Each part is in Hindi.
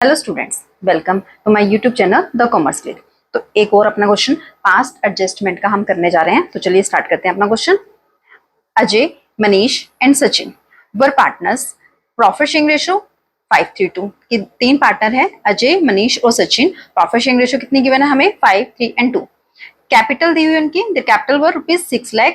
Hello students, welcome to my YouTube channel the commerce click. तो एक और अपना क्वेश्चन पास्ट एडजस्टमेंट का हम करने जा रहे हैं। तो चलिए स्टार्ट करते हैं अपना question. Ajay, Manish and Sachin were partners. Profit sharing ratio 5:3:2 की तीन पार्टनर है, अजय, मनीष और सचिन। प्रॉफिट शेयरिंग रेशियो कितनी गिवन है हमें? 5, 3 एंड 2। कैपिटल दी हुई उनकी, the capital were ₹6 lakh,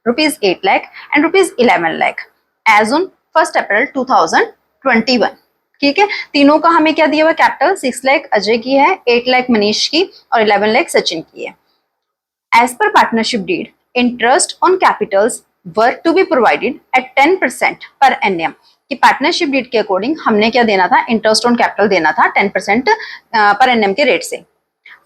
₹8 lakh and ₹11 lakh as on 1 April 2021। ठीक है, तीनों का हमें क्या दिया हुआ? कैपिटल 6 लाख अजय की है, 8 लाख मनीष की और 11 लाख सचिन की है। As per partnership deed, interest on capitals were to be provided at 10% per NM. कि पार्टनरशिप डीड के अकॉर्डिंग हमने क्या देना था? इंटरेस्ट ऑन कैपिटल देना था 10% पर एनएम के रेट से।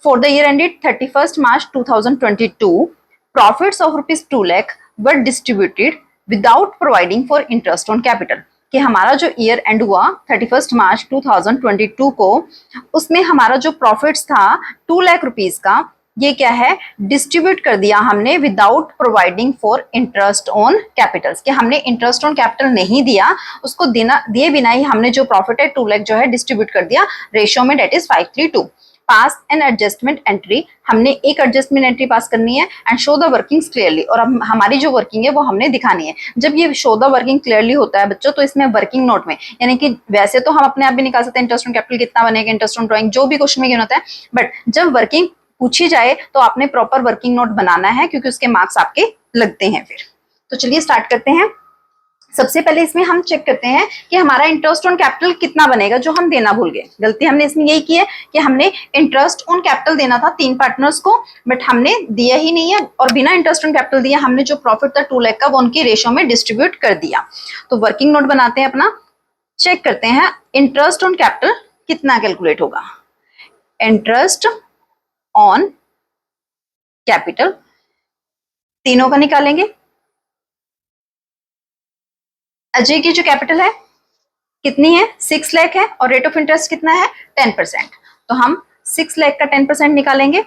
For the year ended 31st March 2022, profits of ₹2 lakh were distributed without providing for interest on capital। कि हमारा जो ईयर एंड हुआ 31 मार्च 2022 को, उसमें हमारा जो प्रॉफिट्स था 2 लाख रुपीज का, ये क्या है? डिस्ट्रीब्यूट कर दिया हमने without providing for interest on Capitals. कि हमने इंटरेस्ट ऑन कैपिटल नहीं दिया, उसको दिए बिना ही हमने जो प्रॉफिट है 2 लाख जो है डिस्ट्रीब्यूट कर दिया रेशियो में, that is 5:3:2। Pass an adjustment entry, हमने एक एडजस्टमेंट एंट्री पास करनी है and show the workings clearly. और अब हमारी जो वर्किंग है वो हमने दिखानी है। जब ये शो द वर्किंग क्लियरली होता है बच्चों, तो इसमें वर्किंग नोट में, यानी कि वैसे तो हम अपने आप भी निकाल सकते हैं इंटरेस्ट ऑन कैपिटल कितना बनेगा, इंटरेस्ट ऑन ड्राइंग, जो भी क्वेश्चन में गिवन होता है, बट जब वर्किंग पूछी जाए तो आपने प्रॉपर वर्किंग नोट बनाना है, क्योंकि उसके मार्क्स आपके लगते हैं फिर। तो चलिए स्टार्ट करते हैं। सबसे पहले इसमें हम चेक करते हैं कि हमारा इंटरेस्ट ऑन कैपिटल कितना बनेगा, जो हम देना भूल गए। गलती हमने इसमें यही की है कि हमने इंटरेस्ट ऑन कैपिटल देना था तीन पार्टनर्स को, बट हमने दिया ही नहीं है, और बिना इंटरेस्ट ऑन कैपिटल दिया हमने जो प्रॉफिट था 2 लाख का वो उनकी रेशियो में डिस्ट्रीब्यूट कर दिया। तो वर्किंग नोट बनाते हैं अपना, चेक करते हैं इंटरेस्ट ऑन कैपिटल कितना कैलकुलेट होगा। इंटरेस्ट ऑन कैपिटल तीनों का निकालेंगे। अजय की जो कैपिटल है कितनी है? 6 लाख है, और रेट ऑफ इंटरेस्ट कितना है? 10%। तो हम 6 लाख का 10% निकालेंगे।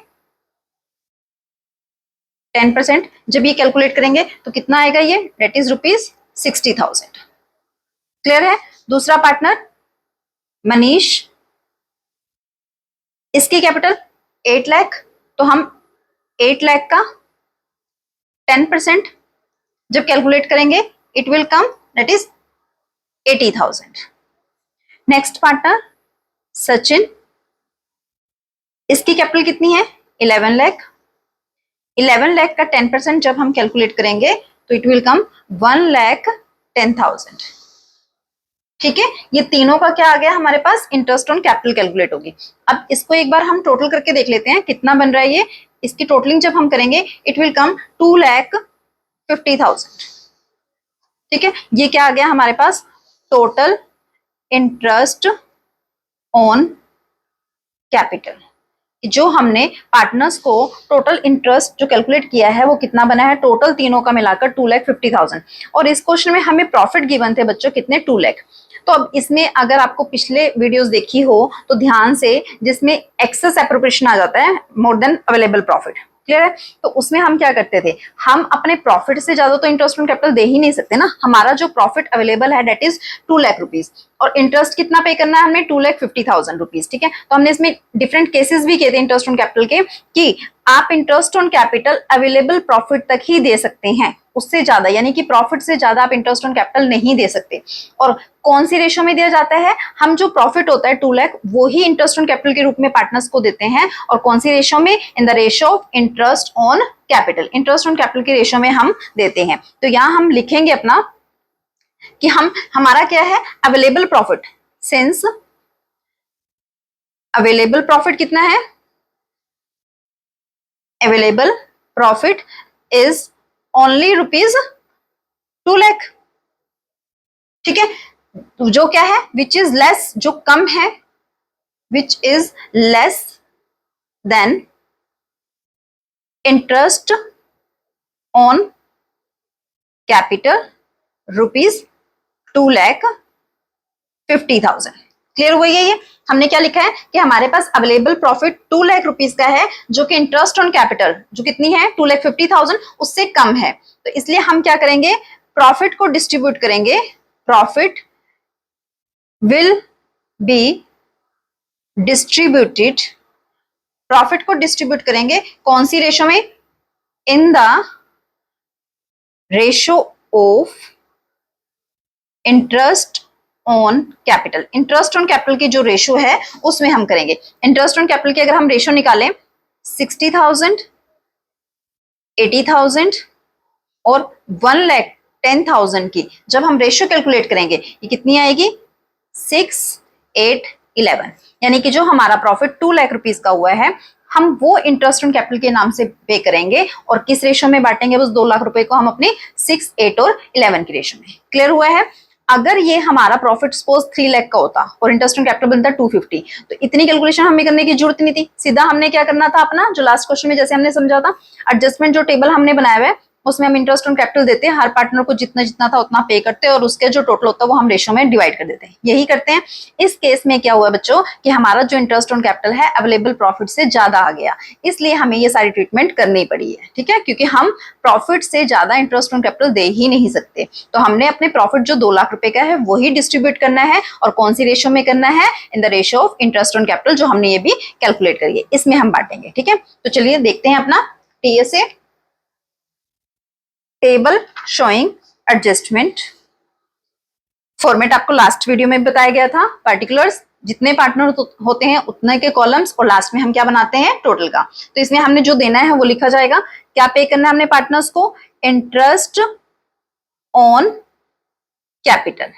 10% जब ये कैलकुलेट करेंगे तो कितना आएगा? ये डेट इज ₹60,000। क्लियर है? दूसरा पार्टनर मनीष, इसकी कैपिटल 8 लाख, तो हम 8 लाख का 10% जब कैलकुलेट करेंगे it will come that is 80,000। Next partner Sachin, इसकी कैपिटल कितनी है? 11 लाख। 11 लाख का 10% जब हम कैलकुलेट करेंगे तो इट विल कम 1,10,000। ठीक है, ये तीनों का क्या आ गया हमारे पास? इंटरेस्ट ऑन कैपिटल कैलकुलेट होगी। अब इसको एक बार हम टोटल करके देख लेते हैं कितना बन रहा है ये। इसकी टोटलिंग जब हम करेंगे इट विल कम 2,50,000। ठीक है, ये क्या आ गया हमारे पास? Total interest on capital. जो हमने पार्टनर्स को टोटल इंटरेस्ट जो कैलकुलेट किया है वो कितना बना है? टोटल तीनों का मिलाकर 2,50,000। और इस क्वेश्चन में हमें प्रॉफिट गिवन थे बच्चों कितने? 2 लाख। तो अब इसमें अगर आपको पिछले वीडियोस देखी हो तो ध्यान से, जिसमें एक्सेस एप्रोप्रिएशन आ जाता है more than available profit, clear है? तो उसमें हम क्या करते थे? हम अपने प्रॉफिट से ज्यादा तो इंटरेस्ट ऑन कैपिटल दे ही नहीं सकते ना। हमारा जो प्रॉफिट अवेलेबल है डेट इज 2 लाख रुपीज, और इंटरेस्ट कितना पे करना है हमने? 2,50,000 रुपीज। ठीक है, तो हमने इसमें डिफरेंट केसेस भी किए थे इंटरेस्ट ऑन कैपिटल के, कि आप interest on capital available profit तक ही दे सकते हैं, उससे ज्यादा, यानी कि प्रॉफिट से ज्यादा आप इंटरेस्ट ऑन कैपिटल नहीं दे सकते। और कौन सी रेशो में दिया जाता है? हम जो प्रॉफिट होता है 2 लाख वो ही इंटरेस्ट ऑन कैपिटल के रूप में पार्टनर्स को देते हैं। और कौन सी रेशो में? In the ratio of interest on capital. Interest on capital के रेशो में हम देते हैं। तो यहां हम लिखेंगे अपना कि हमारा क्या है? Available profit. Since available profit कितना है? Available profit is only ₹2 lakh. ठीक है, जो क्या है? विच इज लेस, जो कम है, which is less than interest on capital ₹2,50,000। Clear हुआ ये? हमने क्या लिखा है कि हमारे पास अवेलेबल प्रॉफिट 2 लाख रुपीज का है, जो कि इंटरेस्ट ऑन कैपिटल जो कितनी है? 2,50,000 उससे कम है। तो इसलिए हम क्या करेंगे? प्रॉफिट को डिस्ट्रीब्यूट करेंगे। Profit will be distributed, profit को डिस्ट्रीब्यूट करेंगे कौन सी रेशो में, in the ratio of interest on capital. Interest on capital की जो रेशो है उसमें हम करेंगे। इंटरेस्ट ऑन कैपिटल की अगर हम रेशो निकालें 60,000, 80,000 और 1,10,000 की जब हम रेशो कैलकुलेट करेंगे ये कितनी आएगी, 6, 8, 11, यानी कि जो हमारा प्रॉफिट 2 लाख रुपीस का हुआ है हम वो इंटरेस्ट ऑन कैपिटल के नाम से पे करेंगे और किस रेशो में बांटेंगे, उस 2 लाख रुपए को हम अपने 6, 8 और 11 की रेशो में। क्लियर हुआ है। अगर ये हमारा प्रॉफिट सपोज 3 लाख का होता और इंटरेस्ट ऑन कैपिटल बनता 250, तो इतनी कैलकुलेशन हमें करने की जरूरत नहीं थी। सीधा हमने क्या करना था, अपना जो लास्ट क्वेश्चन में जैसे हमने समझा था, एडजस्टमेंट जो टेबल हमने बनाया हुआ है उसमें हम इंटरेस्ट ऑन कैपिटल देते हैं, हर पार्टनर को जितना जितना था उतना पे करते हैं और उसके जो टोटल होता है वो हम रेशो में डिवाइड कर देते हैं। यही करते हैं। इस केस में क्या हुआ बच्चों कि हमारा जो इंटरेस्ट ऑन कैपिटल है अवेलेबल प्रॉफिट से ज्यादा आ गया, इसलिए हमें ये सारी ट्रीटमेंट करनी पड़ी है। ठीक है, क्योंकि हम प्रॉफिट से ज्यादा इंटरेस्ट ऑन कैपिटल दे ही नहीं सकते, तो हमने अपने प्रॉफिट जो 2 लाख रुपए का है वही डिस्ट्रीब्यूट करना है। और कौन सी रेशो में करना है, in the ratio of interest on capital, जो हमने ये भी कैलकुलेट करी है, इसमें हम बांटेंगे। ठीक है, तो चलिए देखते हैं अपना TSA table showing adjustment. Format आपको लास्ट वीडियो में बताया गया था। पार्टिकुलर्स जितने पार्टनर होते हैं उतने के कॉलम्स और लास्ट में हम क्या बनाते हैं, टोटल का। तो इसमें हमने जो देना है वो लिखा जाएगा। क्या पे करना है हमने पार्टनर्स को, इंटरेस्ट ऑन कैपिटल।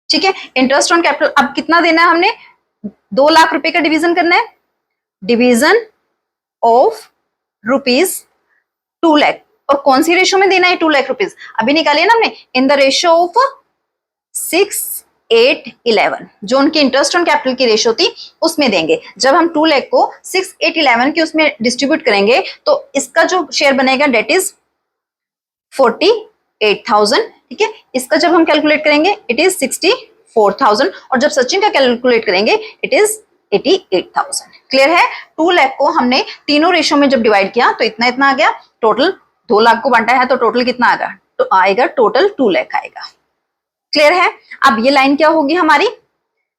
ठीक है, इंटरेस्ट ऑन कैपिटल अब कितना देना है हमने, 2 लाख रुपए का डिवीजन करना है, डिवीजन ऑफ रुपीज 2 लाख। और कौन सी रेशो में देना है 2 लाख रुपीज, अभी निकालिए ना हमने, इन द रेशो ऑफ 6, 8, 11, जो उनकी इंटरेस्ट ऑन कैपिटल की रेशो थी उसमें देंगे। जब हम 2 लाख को 6, 8, 11 की उसमें डिस्ट्रीब्यूट करेंगे तो इसका जो शेयर बनेगा डेट इज 48,000। ठीक है, इसका जब हम कैलकुलेट करेंगे इट इज 64,000 और जब सचिन का कैलकुलेट करेंगे इट इज 88,000। क्लियर है। 2 लाख को हमने तीनों रेशो में जब डिवाइड किया तो इतना इतना आ गया, टोटल 2 लाख को बांटा है तो टोटल कितना आएगा, तो आएगा टोटल 2 लाख आएगा। क्लियर है। अब ये लाइन क्या होगी हमारी,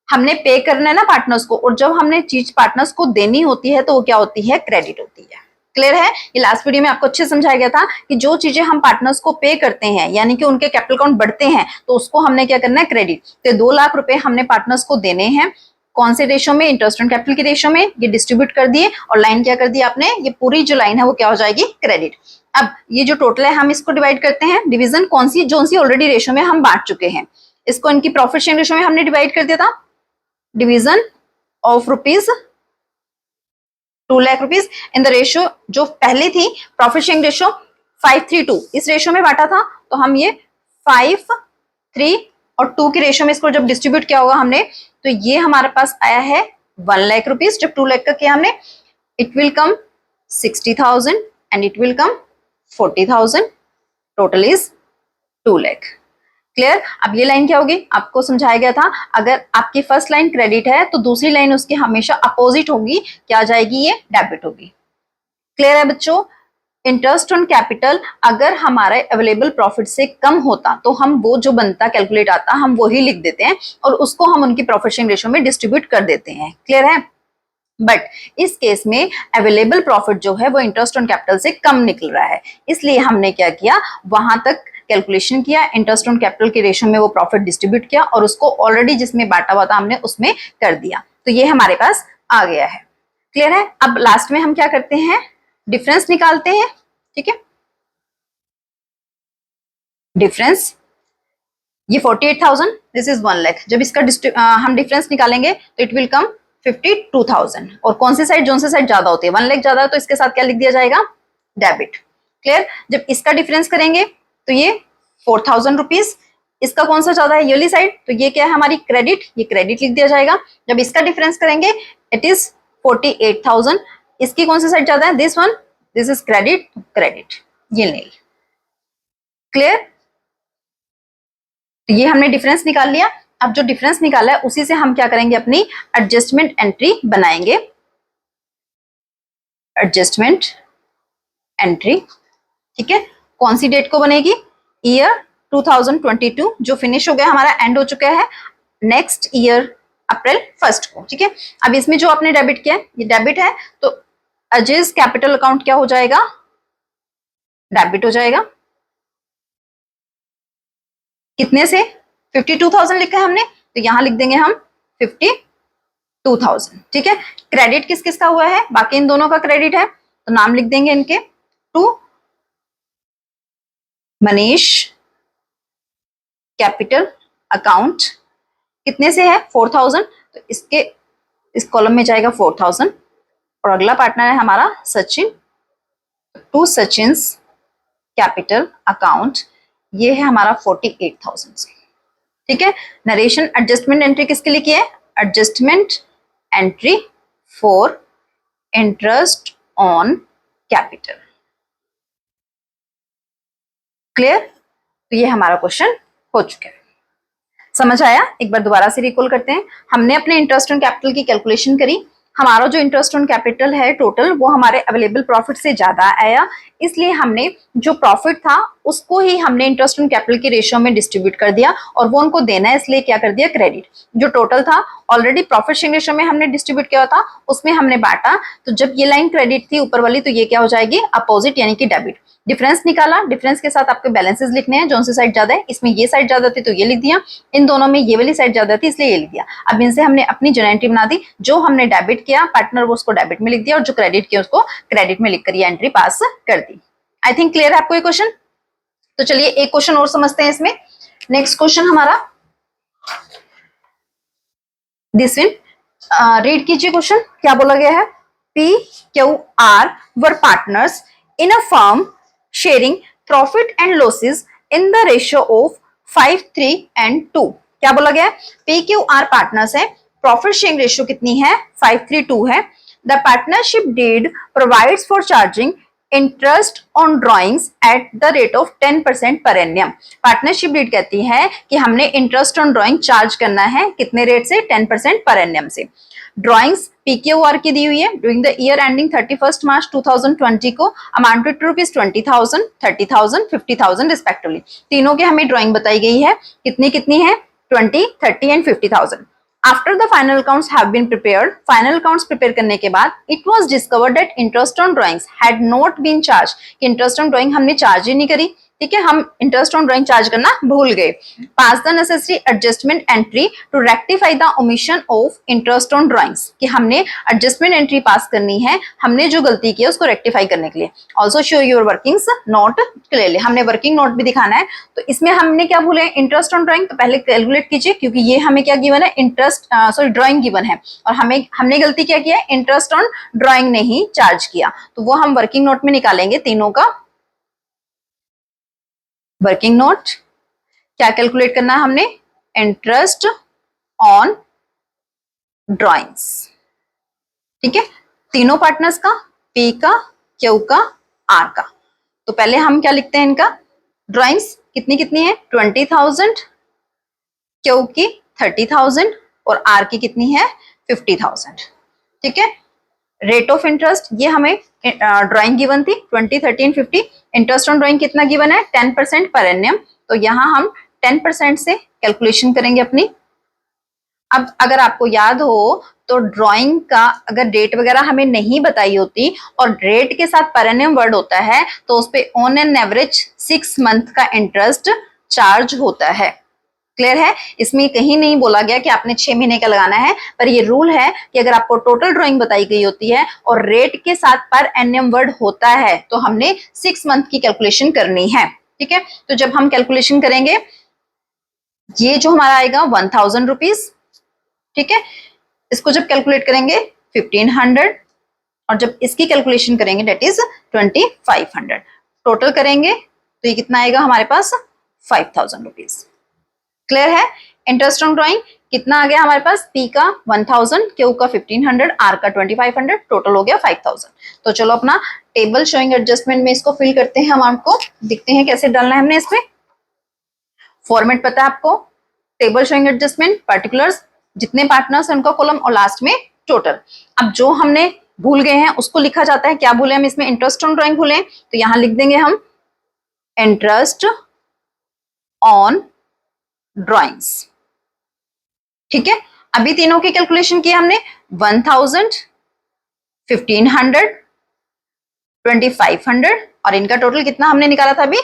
हमने पे करना है ना पार्टनर्स को, और जब हमने चीज पार्टनर्स को देनी होती है तो वो क्या होती है, क्रेडिट होती है। क्लियर है। ये लास्ट वीडियो में आपको अच्छे समझाया गया था कि जो चीजें हम पार्टनर्स को पे करते हैं यानी कि उनके कैपिटल अकाउंट बढ़ते हैं तो उसको हमने क्या करना है, क्रेडिट। तो 2 लाख रुपए हमने पार्टनर्स को देने हैं, कौन से रेशो में, इंटरेस्ट ऑन कैपिटल की रेशो में, ये डिस्ट्रीब्यूट कर दिए और लाइन क्या कर दी आपने, ये पूरी जो लाइन है वो क्या हो जाएगी, क्रेडिट। अब ये जो टोटल है हम इसको डिवाइड करते हैं, डिवीजन कौन सी, जो सी ऑलरेडी रेशो में हम बांट चुके हैं, इसको इनकी प्रॉफिट शेयरिंग रेशो में हमने डिवाइड कर दिया था, division of rupees 2 lakh rupees in the ratio जो पहले थी प्रॉफिट शेयरिंग रेशो 5:3:2, इस रेशो में बांटा था तो हम ये 5, 3 और 2 की रेशो में इसको जब डिस्ट्रीब्यूट किया होगा हमने तो ये हमारे पास आया है 1 लाख रुपीज। जब 2 लाख का किया हमने, it will come 60,000 and it will come 40,000, total is 2 lakh. Clear. अब ये लाइन क्या होगी, आपको समझाया गया था, अगर आपकी फर्स्ट लाइन क्रेडिट है तो दूसरी लाइन उसकी हमेशा अपोजिट होगी, क्या जाएगी, ये डेबिट होगी। क्लियर है बच्चों। इंटरेस्ट ऑन कैपिटल अगर हमारे अवेलेबल प्रॉफिट से कम होता तो हम वो जो बनता कैलकुलेट आता हम वही लिख देते हैं और उसको हम उनकी प्रॉफिट शेयरिंग रेशो में डिस्ट्रीब्यूट कर देते हैं। क्लियर है। बट इस केस में अवेलेबल प्रॉफिट जो है वो इंटरेस्ट ऑन कैपिटल से कम निकल रहा है, इसलिए हमने क्या किया, वहां तक कैलकुलेशन किया, इंटरेस्ट ऑन कैपिटल के रेशो में वो प्रॉफिट डिस्ट्रीब्यूट किया और उसको ऑलरेडी जिसमें बांटा हुआ था हमने उसमें कर दिया, तो ये हमारे पास आ गया है। क्लियर है। अब लास्ट में हम क्या करते हैं, डिफरेंस निकालते हैं। ठीक है, डिफरेंस ये 48,000, दिस इज 1 लाख। जब इसका हम डिफरेंस निकालेंगे तो इट विल कम 52,000 और कौन सी साइड, जोन सी साइड ज्यादा होती है, 1 लाख ज्यादा है तो इसके साथ क्या लिख दिया जाएगा, डेबिट। क्लियर। जब इसका डिफरेंस करेंगे तो ये 4,000 रुपीज, इसका कौन सा ज्यादा है, ये वाली साइड, तो ये क्या है हमारी क्रेडिट, ये क्रेडिट लिख दिया जाएगा। जब इसका डिफरेंस करेंगे इट इज 48,000, इसकी कौन सी साइड ज्यादा है, this one, this is credit, credit, ये नील। क्लियर। तो ये हमने डिफरेंस निकाल लिया। अब जो डिफरेंस निकाला है उसी से हम क्या करेंगे, अपनी एडजस्टमेंट एंट्री बनाएंगे। एडजस्टमेंट एंट्री, ठीक है, कौन सी डेट को बनेगी, ईयर 2022 जो फिनिश हो गया हमारा, एंड हो चुका है। नेक्स्ट ईयर अप्रैल 1 को, ठीक है। अब इसमें जो आपने डेबिट किया है ये डेबिट है, तो अजय's कैपिटल अकाउंट क्या हो जाएगा, डेबिट हो जाएगा। कितने से, 52,000 लिखा है हमने, तो यहां लिख देंगे हम 52,000, ठीक है। क्रेडिट किस किस का हुआ है, बाकी इन दोनों का क्रेडिट है, तो नाम लिख देंगे इनके, टू मनीष कैपिटल अकाउंट। कितने से है, 4,000, तो इसके इस कॉलम में जाएगा 4,000। और अगला पार्टनर है हमारा Sachin, to Sachin's capital account, ये है हमारा 48,000, ठीक है। नरेशन एडजस्टमेंट एंट्री किसके लिए किया है, adjustment entry for interest on capital. Clear, तो ये हमारा क्वेश्चन हो चुका है। समझ आया, एक बार दोबारा से रिकॉल करते हैं। हमने अपने इंटरेस्ट ऑन कैपिटल की कैलकुलेशन करी, हमारा जो इंटरेस्ट ऑन कैपिटल है टोटल वो हमारे अवेलेबल प्रॉफिट से ज्यादा आया, इसलिए हमने जो प्रॉफिट था उसको ही हमने इंटरेस्ट ऑन कैपिटल की रेशियो में डिस्ट्रीब्यूट कर दिया, और वो उनको देना है इसलिए क्या कर दिया, क्रेडिट। जो टोटल था ऑलरेडी प्रॉफिट शेयरिंग रेशियो में हमने डिस्ट्रीब्यूट किया था, उसमें हमने बांटा, तो जब ये लाइन क्रेडिट थी ऊपर वाली, तो ये क्या हो जाएगी, अपोजिट यानी कि डेबिट। डिफरेंस निकाला, डिफरेंस के साथ आपके बैलेंसेस लिखने हैं, जो सी साइड ज्यादा है, इसमें ये साइड ज्यादा थी तो ये लिख दिया, इन दोनों में ये वाली साइड ज्यादा थी इसलिए ये लिख दिया। अब इनसे हमने अपनी जनरल एंट्री बना दी, जो हमने डेबिट किया पार्टनर वो उसको डेबिट में लिख दिया, और जो क्रेडिट किया उसको क्रेडिट में लिखकर ये एंट्री पास कर दी। आई थिंक क्लियर है आपको ये क्वेश्चन। तो चलिए एक क्वेश्चन और समझते हैं इसमें। नेक्स्ट क्वेश्चन हमारा दिस विन, रीड कीजिए क्वेश्चन, क्या बोला गया है, P Q R were partners in a firm sharing profit and losses in the ratio of 5, 3 and 2। क्या बोला गया है, पी क्यू आर पार्टनर्स है, प्रॉफिट शेयरिंग रेशियो कितनी है, 5, 3, 2 है। The partnership deed provides for charging interest on drawings at the rate of 10% per एनियम। Partnership deed कहती है कि हमने इंटरेस्ट ऑन ड्रॉइंग चार्ज करना है, कितने रेट से, 10% पर एनियम से। ड्रॉइंग्स पीक्यूआर की दी हुई है ड्यूरिंग द ईयर एंडिंग 31 मार्च 2020 को, अमाउंटेड टू रुपीज 20,000, 30,000, 50,000 रिस्पेक्टिवली। तीनों के हमें ड्रॉइंग बताई गई है, कितनी कितनी है, 20, 30 and 50,000। After the final accounts have been prepared, final accounts prepare करने के बाद it was discovered that interest on drawings had not been charged, कि इंटरेस्ट ऑन ड्रॉइंग हमने चार्ज ही नहीं करी, ठीक है, हम इंटरेस्ट ऑन ड्रॉइंग चार्ज करना भूल गए। Pass the necessary adjustment entry to rectify the omission of interest on drawings, कि हमने एडजस्टमेंट एंट्री पास करनी है, हमने जो गलती की है उसको रेक्टिफाई करने के लिए। Also show your workings note clearly, हमने वर्किंग नोट भी दिखाना है। तो इसमें हमने क्या भूले, इंटरेस्ट ऑन ड्रॉइंग, तो पहले कैलकुलेट कीजिए, क्योंकि ये हमें क्या गिवन है, इंटरेस्ट सॉरी ड्रॉइंग गिवन है, और हमने गलती क्या किया है, इंटरेस्ट ऑन ड्रॉइंग नहीं चार्ज किया, तो वो हम वर्किंग नोट में निकालेंगे तीनों का। वर्किंग नोट क्या कैलकुलेट करना है हमने, इंटरेस्ट ऑन ड्रॉइंग्स, ठीक है, तीनों पार्टनर्स का, पी का, क्यू का, आर का। तो पहले हम क्या लिखते हैं, इनका ड्रॉइंग्स कितनी कितनी है, 20,000, क्यू की 30,000 और आर की कितनी है, 50,000, ठीक है। रेट ऑफ इंटरेस्ट ये हमें ड्राइंग गिवन थी 20, 30, 50। इंटरेस्ट ऑन ड्राइंग कितना गिवन है, 10% पर एनियम, तो यहाँ हम 10% से कैलकुलेशन करेंगे अपनी। अब अगर आपको याद हो तो ड्राइंग का अगर डेट वगैरह हमें नहीं बताई होती और रेट के साथ पर एनियम वर्ड होता है, तो उस पे ऑन एन एवरेज 6 मंथ का इंटरेस्ट चार्ज होता है। क्लियर है, इसमें कहीं नहीं बोला गया कि आपने 6 महीने का लगाना है, पर ये रूल है कि अगर आपको टोटल ड्राइंग बताई गई होती है और रेट के साथ पर एनियम वर्ड होता है, तो हमने 6 मंथ की कैलकुलेशन करनी है, ठीक है। तो जब हम कैलकुलेशन करेंगे, ये जो हमारा आएगा 1,000 रुपीज, ठीक है, इसको जब कैलकुलेट करेंगे 1,500, और जब इसकी कैलकुलेशन करेंगे डेट इज 2,500, टोटल करेंगे तो ये कितना आएगा हमारे पास, 5,000 रुपीज। क्लियर है, इंटरेस्ट ऑन ड्राइंग कितना आ गया हमारे पास, पी का 1,000, क्यू का 1,500, आर का 2,500, टोटल हो गया 5,000। तो चलो अपना टेबल शोइंग एडजस्टमेंट में इसको फिल करते हैं, हम आपको दिखते हैं कैसे डालना है हमने इसमें। फॉर्मेट पता है आपको, टेबल शोइंग एडजस्टमेंट, पर्टिकुलर्स, जितने पार्टनर्स हैं उनका कॉलम, और लास्ट में टोटल। अब जो हमने भूल गए हैं उसको लिखा जाता है, क्या भूले हम इसमें, इंटरेस्ट ऑन ड्राइंग भूले, तो यहां लिख देंगे हम इंटरेस्ट ऑन ड्राइंग्स, ठीक है। अभी तीनों की कैलकुलेशन की हमने 1000, 1500, 2500 और इनका टोटल कितना हमने निकाला था अभी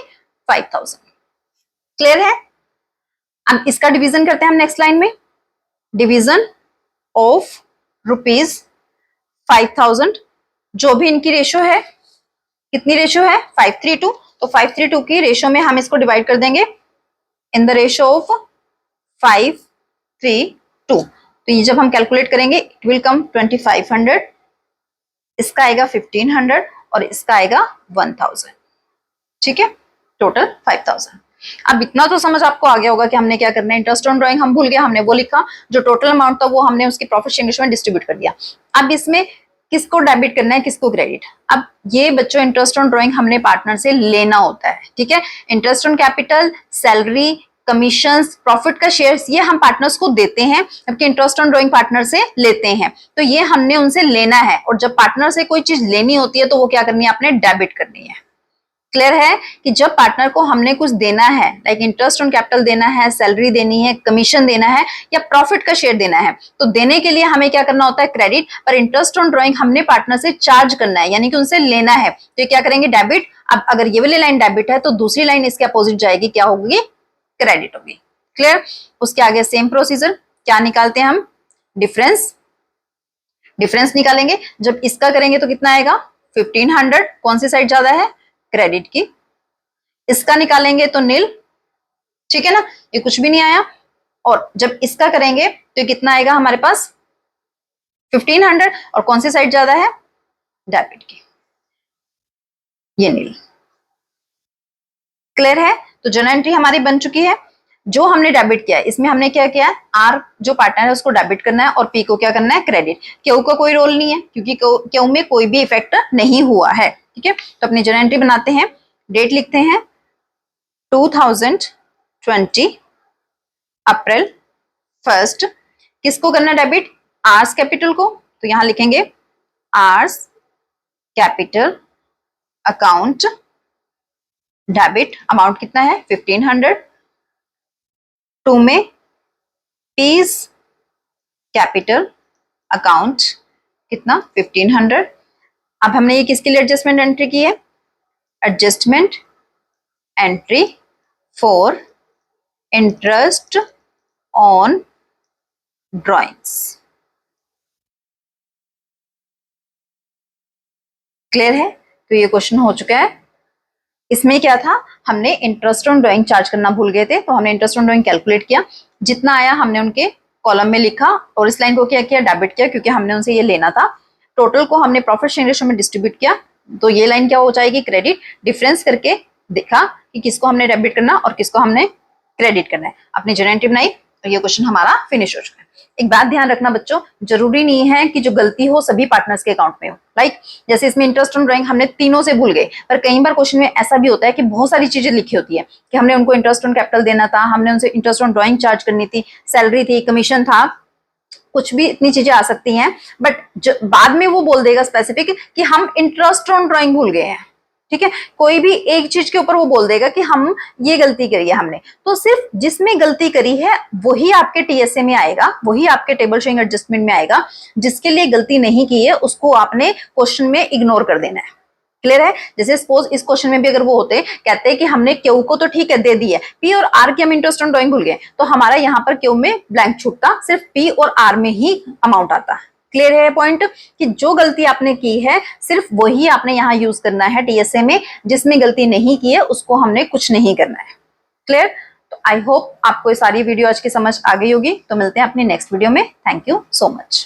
5000। क्लियर है? अब इसका डिवीजन करते हैं हम नेक्स्ट लाइन में। डिवीजन ऑफ ₹5000, जो भी इनकी रेशो है, कितनी रेशो है 532, तो 532 की रेशो में हम इसको डिवाइड कर देंगे इन द रेशो ऑफ 532। तो ये जब हम कैलकुलेट करेंगे इट विल कम 2500, इसका आएगा 1500 और इसका आएगा 1000। ठीक है, टोटल 5000। अब इतना तो समझ आपको आ गया होगा कि हमने क्या करना है। इंटरेस्ट ऑन ड्राइंग हम भूल गए, हमने वो लिखा, जो टोटल अमाउंट था वो हमने उसकी प्रॉफिट शेयरिंग रेशो में डिस्ट्रीब्यूट कर दिया। अब इसमें किसको डेबिट करना है, किसको क्रेडिट। अब ये बच्चों इंटरेस्ट ऑन ड्राइंग हमने पार्टनर से लेना होता है। ठीक है, interest on capital, salary, commissions, profit का शेयर्स, ये हम पार्टनर्स को देते हैं, जबकि इंटरेस्ट ऑन ड्राइंग पार्टनर से लेते हैं। तो ये हमने उनसे लेना है, और जब पार्टनर से कोई चीज लेनी होती है तो वो क्या करनी है, आपने डेबिट करनी है। क्लियर है कि जब पार्टनर को हमने कुछ देना है, लाइक इंटरेस्ट ऑन कैपिटल देना है, सैलरी देनी है, कमीशन देना है या प्रॉफिट का शेयर देना है, तो देने के लिए हमें क्या करना होता है, क्रेडिट। पर इंटरेस्ट ऑन ड्राइंग हमने पार्टनर से चार्ज करना है, यानी कि उनसे लेना है, तो ये क्या करेंगे, डेबिट। अब अगर ये वाली लाइन डेबिट है तो दूसरी लाइन इसके अपोजिट जाएगी, क्या होगी, क्रेडिट होगी। क्लियर? उसके आगे सेम प्रोसीजर, क्या निकालते हैं हम, डिफरेंस। डिफरेंस निकालेंगे, जब इसका करेंगे तो कितना आएगा 1500, कौन सी साइड ज्यादा है, क्रेडिट की। इसका निकालेंगे तो नील, ठीक है ना, ये कुछ भी नहीं आया। और जब इसका करेंगे तो ये कितना आएगा हमारे पास 1500, और कौन सी साइड ज्यादा है, डेबिट की, ये नील। क्लियर है? तो जर्नल एंट्री हमारी बन चुकी है। जो हमने डेबिट किया है इसमें हमने क्या किया है, आर जो पार्टनर है उसको डेबिट करना है और पी को क्या करना है, क्रेडिट। क्यू का कोई रोल नहीं है क्योंकि क्यू में कोई भी इफेक्ट नहीं हुआ है। ठीक है, तो अपनी जर्नल एंट्री बनाते हैं। डेट लिखते हैं 2020 अप्रैल 1। किसको करना डेबिट, आर्स कैपिटल को, तो यहां लिखेंगे R's capital account debit, amount कितना है 1500। 2 में पीस कैपिटल अकाउंट कितना 1500। अब हमने ये किसके लिए एडजस्टमेंट एंट्री की है, adjustment entry for interest on drawings. Clear है? तो ये क्वेश्चन हो चुका है। इसमें क्या था, हमने इंटरेस्ट ऑन ड्राइंग चार्ज करना भूल गए थे, तो हमने इंटरेस्ट ऑन ड्राइंग कैलकुलेट किया, जितना आया हमने उनके कॉलम में लिखा और इस लाइन को क्या किया, डेबिट किया, क्योंकि हमने उनसे ये लेना था। टोटल को हमने प्रॉफिट शेयरिंग रेशो में डिस्ट्रीब्यूट किया, तो ये लाइन क्या हो जाएगी, क्रेडिट। डिफरेंस करके देखा कि किसको हमने डेबिट करना और किसको हमने क्रेडिट करना है। अपनी जर्नल एंट्री बनाई, तो ये क्वेश्चन हमारा फिनिश हो चुका है। एक बात ध्यान रखना बच्चों, जरूरी नहीं है कि जो गलती हो सभी पार्टनर्स के अकाउंट में हो। लाइक जैसे इसमें इंटरेस्ट ऑन ड्राइंग हमने तीनों से भूल गए, पर कई बार क्वेश्चन में ऐसा भी होता है कि बहुत सारी चीजें लिखी होती है कि हमने उनको इंटरेस्ट ऑन कैपिटल देना था, हमने उनसे इंटरेस्ट ऑन ड्राइंग चार्ज करनी थी, सैलरी थी, कमीशन था, कुछ भी इतनी चीजें आ सकती हैं। बट बाद में वो बोल देगा स्पेसिफिक कि हम इंटरेस्ट ऑन ड्राइंग भूल गए हैं। ठीक है, कोई भी एक चीज के ऊपर वो बोल देगा कि हम ये गलती करी है हमने, तो सिर्फ जिसमें गलती करी है वही आपके टीएसए में आएगा, वही आपके टेबल शोइंग एडजस्टमेंट में आएगा। जिसके लिए गलती नहीं की है उसको आपने क्वेश्चन में इग्नोर कर देना है। क्लियर है? जैसे सपोज इस क्वेश्चन में भी अगर वो होते, कहते हैं कि हमने क्यू को तो ठीक है दे दी है, पी और आर की हम इंटरेस्ट ऑन ड्राइंग भूल गए, तो हमारा यहाँ पर क्यू में ब्लैंक छूटता, सिर्फ पी और आर में ही अमाउंट आता। क्लियर है पॉइंट, कि जो गलती आपने की है सिर्फ वही आपने यहाँ यूज करना है टीएसए में, जिसमें गलती नहीं की है उसको हमने कुछ नहीं करना है। क्लियर? तो आई होप आपको ये सारी वीडियो आज की समझ आ गई होगी। तो मिलते हैं अपनी नेक्स्ट वीडियो में। Thank you so much.